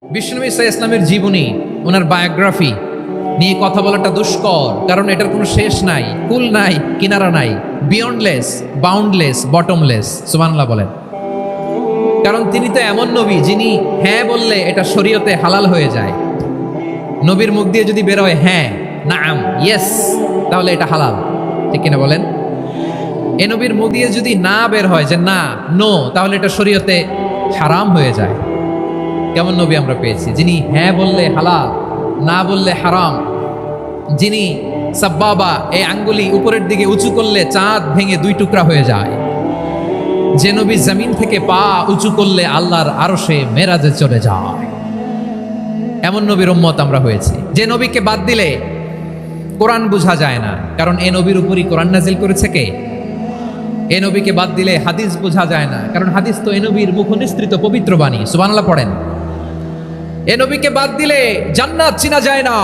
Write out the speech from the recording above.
বিষ্ণু ঈসা ইসলামের জীবনী, ওনার বায়োগ্রাফি নিয়ে কথা বলাটা দুষ্কর, কারণ এটার কোনো শেষ নাই, কুল নাই, কিনারা নাই, বিয়ন্ডলেস, বাউন্ডলেস, বটমলেস। সুবহানাল্লাহ বলেন। কারণ তিনি তো এমন নবী যিনি হ্যাঁ বললে এটা শরীয়তে হালাল হয়ে যায়। নবীর মুখ দিয়ে যদি বের হয় হ্যাঁ, নাম, ইয়েস, তাহলে এটা হালাল। ঠিক কিনা বলেন? এ নবীর মুখ দিয়ে যদি না বের হয় যে না, নো, তাহলে এটা শরীয়তে হারাম হয়ে যায়। কেমন নবী আমরা পেয়েছি, যিনি হ্যাঁ বললে হালাল, না বললে হারাম, যিনি সাব্বাবা, এই আঙ্গুলি উপরের দিকে উঁচু করলে চাঁদ ভেঙে দুই টুকরা হয়ে যায়, যে নবী জমিন থেকে পা উঁচু করলে আল্লাহর আরশে মেরাজে চলে যায়। এমন নবীর উম্মত আমরা হয়েছি। যে নবীকে বাদ দিলে কোরআন বোঝা যায় না, কারণ এ নবীর উপরই কোরআন নাজিল করেছে কে? এ নবীকে বাদ দিলে হাদিস বোঝা যায় না, কারণ হাদিস তো এ নবীর মুখ নিঃসৃত পবিত্র বাণী। সুবহানাল্লাহ পড়েন। এ নবীকে বাদ দিলে জান্নাত চিনা যায় না,